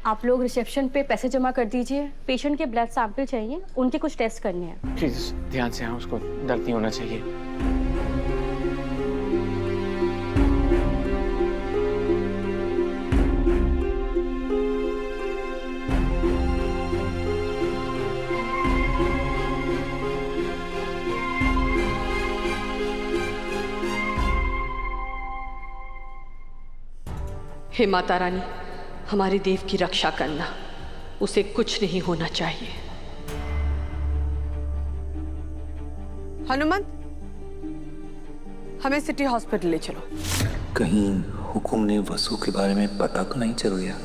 आप लोग रिसेप्शन पे पैसे जमा कर दीजिए। पेशेंट के ब्लड सैंपल चाहिए, उनके कुछ टेस्ट करने हैं। प्लीज ध्यान से, हाँ, उसको दर्द नहीं होना चाहिए। हे माता रानी, हमारे देव की रक्षा करना, उसे कुछ नहीं होना चाहिए। हनुमंत, हमें सिटी हॉस्पिटल ले चलो। कहीं हुकुम ने वसु के बारे में पता तो नहीं चल गया?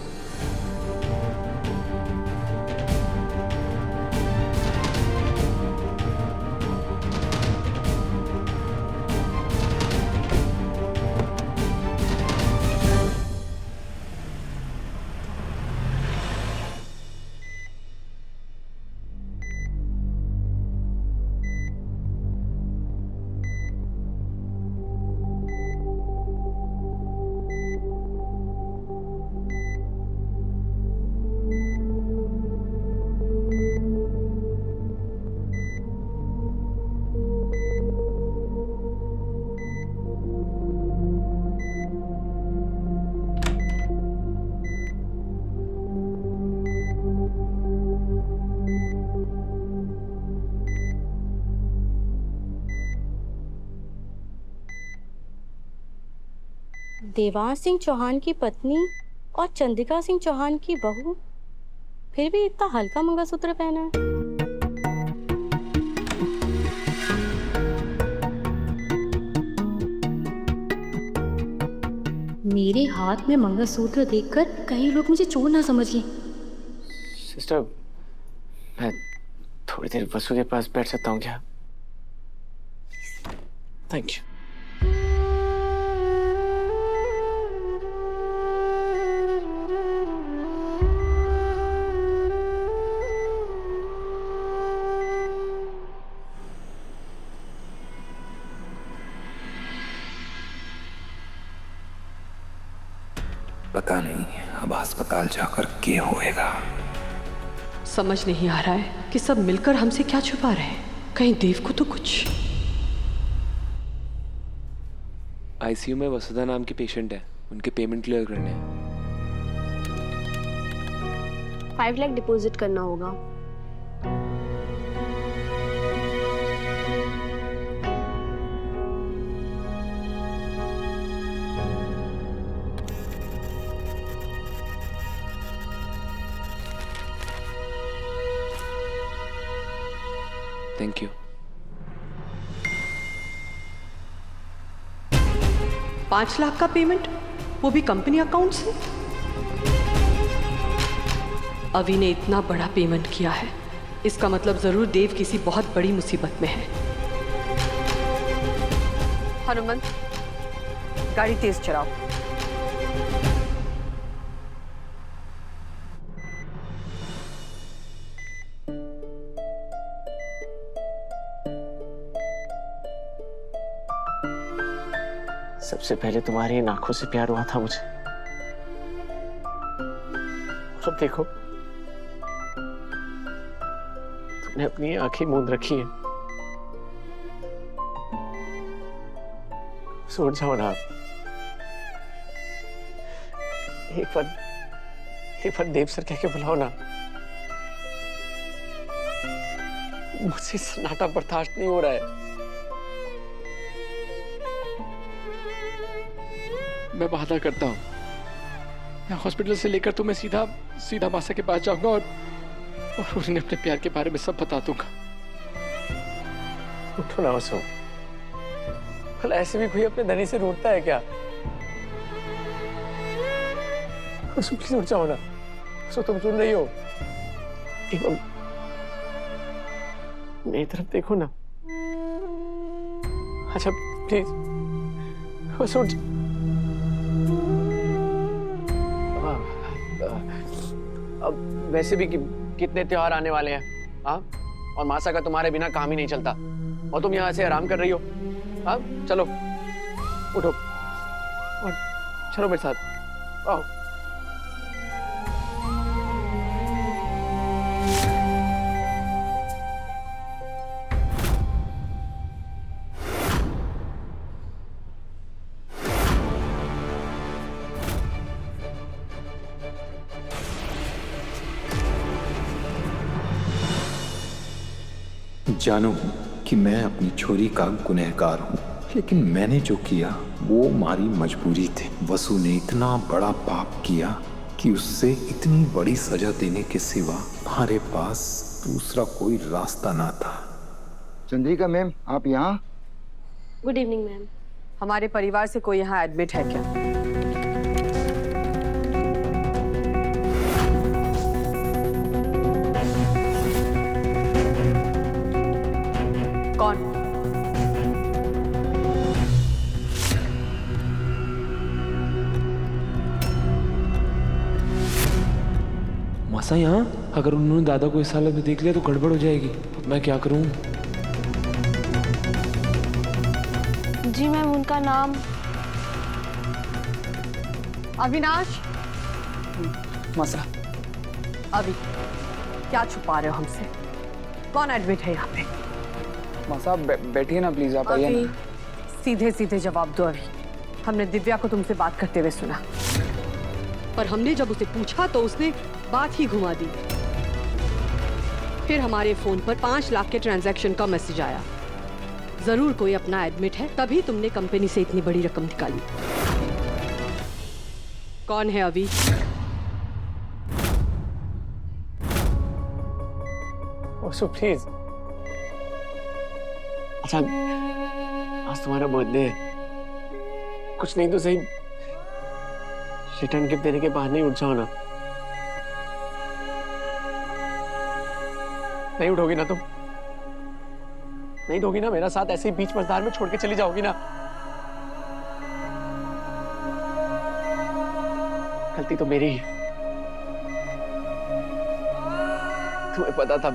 देवांश सिंह चौहान की पत्नी और चंद्रिका सिंह चौहान की बहू, फिर भी इतना हल्का मंगलसूत्र पहना है। मेरे हाथ में मंगलसूत्र देखकर कई लोग मुझे चोर ना समझिए। सिस्टर, मैं थोड़ी देर वसु के पास बैठ सकता हूँ क्या? Thank you. पता नहीं अब अस्पताल जाकर क्या होएगा। समझ नहीं आ रहा है कि सब मिलकर हमसे क्या छुपा रहे हैं। कहीं देव को तो कुछ। आईसीयू में वसुधा नाम की पेशेंट है, उनके पेमेंट क्लियर करने हैं। 5 लाख डिपॉजिट करना होगा। Thank you. 5 लाख का पेमेंट, वो भी कंपनी अकाउंट से। अभी ने इतना बड़ा पेमेंट किया है, इसका मतलब जरूर देव किसी बहुत बड़ी मुसीबत में है। हनुमंत, गाड़ी तेज चलाओ। सबसे पहले तुम्हारी इन आंखों से प्यार हुआ था मुझे, अब देखो तुमने अपनी आंखें मूंद रखी हैं। सो जाओ ना, एक बार देव सर कह के बुलाओ ना। मुझसे सन्नाटा बर्दाश्त नहीं हो रहा है। मैं वादा करता हूँ, मैं हॉस्पिटल से लेकर तुम्हें सीधा मासा के पास जाऊंगा और उन्हें अपने प्यार के बारे में सब बता दूंगा। उठो ना वसु, भला ऐसे भी कोई अपने धनी से रूठता है क्या? वसु प्लीज उठ जाओ ना। वसु तुम सुन रही हो? एवं मेरी तरफ देखो ना। अच्छा प्लीज वसु उठ। अब वैसे भी कितने त्योहार आने वाले हैं, हाँ? और मासा का तुम्हारे बिना काम ही नहीं चलता, और तुम यहाँ से आराम कर रही हो। हाँ, चलो उठो और चलो मेरे साथ आओ। जानू कि मैं अपनी छोरी का गुनहगार हूँ, लेकिन मैंने जो किया वो हमारी मजबूरी थी। वसु ने इतना बड़ा पाप किया कि उससे इतनी बड़ी सजा देने के सिवा हमारे पास दूसरा कोई रास्ता ना था। चंद्रिका मैम, आप यहाँ? Good evening ma'am. हमारे परिवार से कोई यहाँ एडमिट है क्या? कौन? मासा यहाँ? अगर उन्होंने दादा को इस हालत में देख लिया तो गड़बड़ हो जाएगी। अब मैं क्या करूँ? जी मैम, उनका नाम अविनाश। मसा, अभी क्या छुपा रहे हो हमसे? कौन एडमिट है यहाँ पे? मसा बैठिए ना प्लीज, आप आइए अभी ना। सीधे सीधे जवाब दो। अभी हमने दिव्या को तुमसे बात करते हुए सुना। पर हमने जब उसे पूछा तो उसने बात ही घुमा दी। फिर हमारे फोन पर 5 लाख के ट्रांजैक्शन का मैसेज आया। जरूर कोई अपना एडमिट है, तभी तुमने कंपनी से इतनी बड़ी रकम निकाली। कौन है अभी? वसु प्लीज। अच्छा, आज तुम्हारा बर्थडे है, कुछ नहीं तो सही रिटर्न गिफ्ट देने के बहाने ही उठ जाओ ना। नहीं उठोगी ना तुम? नहीं दोगी ना मेरा साथ? ऐसे ही बीच मझधार में छोड़ के चली जाओगी ना? गलती तो मेरी है। तुम्हें पता था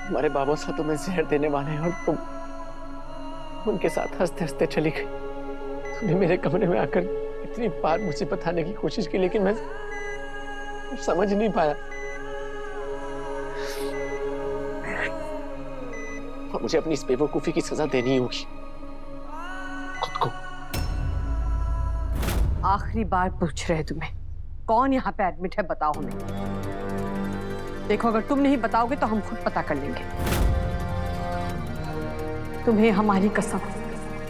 हमारे बाबा साहब तुम्हें जहर देने वाले हैं और तुम उनके साथ हंसते हंसते चली गई। तुमने मेरे कमरे में आकर इतनी बार मुझे बताने की कोशिश की, लेकिन मैं समझ नहीं पाया। और मुझे अपनी इस बेवकूफी की सजा देनी होगी खुद को। आखिरी बार पूछ रहे तुम्हें, कौन यहाँ पे एडमिट है? बताओ हमें। देखो, अगर तुम नहीं बताओगे तो हम खुद पता कर लेंगे। तुम्हें हमारी कसम,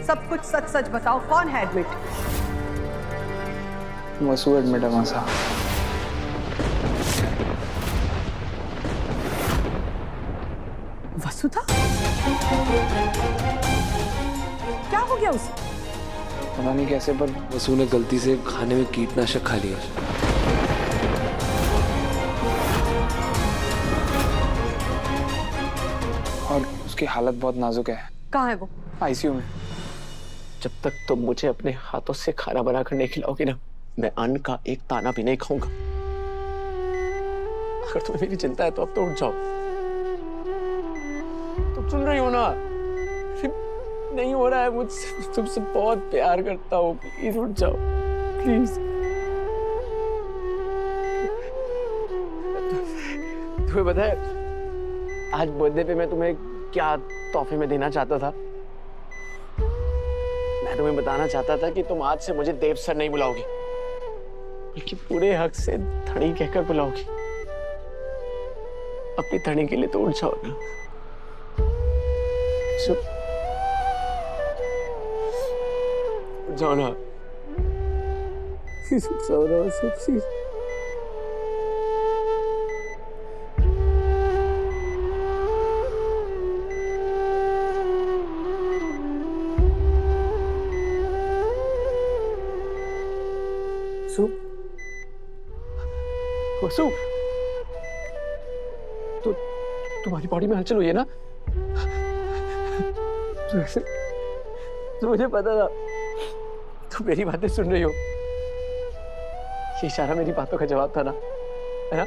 सब कुछ सच सच बताओ। कौन है एडमिट? वसु एडमिट है मसा। वसुधा? क्या हो गया उसे? पता नहीं कैसे, पर वसु ने गलती से खाने में कीटनाशक खा लिया। और उसकी हालत बहुत नाजुक है। कहाँ है वो? आईसीयू में। जब तक तुम मुझे अपने हाथों से खाना बनाकर नहीं खिलाओगी ना, मैं अन्न का एक दाना भी नहीं खाऊंगा। अगर तुम्हें मेरी चिंता है तो अब तो उठ जाओ। तुम सुन रही हो ना? नहीं हो रहा है मुझसे, तुमसे बहुत प्यार करता हूँ। प्लीज उठ जाओ, प्लीज। तुम्हें पता है आज बर्थडे पे मैं तुम्हें क्या तोहफे में देना चाहता था? मैं तुम्हें बताना चाहता था कि तुम आज से मुझे देव सर नहीं बुलाओगे, बल्कि पूरे हक से धनी कहकर बुलाओगे। अपनी धनी के लिए तो उठ जाओ ना। उठ जाओ ना, उठ जाओ ना, प्लीज। वसु, वसु, तो तुम्हारी बॉडी में हलचल हुई है ना? तो मुझे पता था तुम मेरी बातें सुन रही हो। ये इशारा मेरी बातों का जवाब था ना, है ना?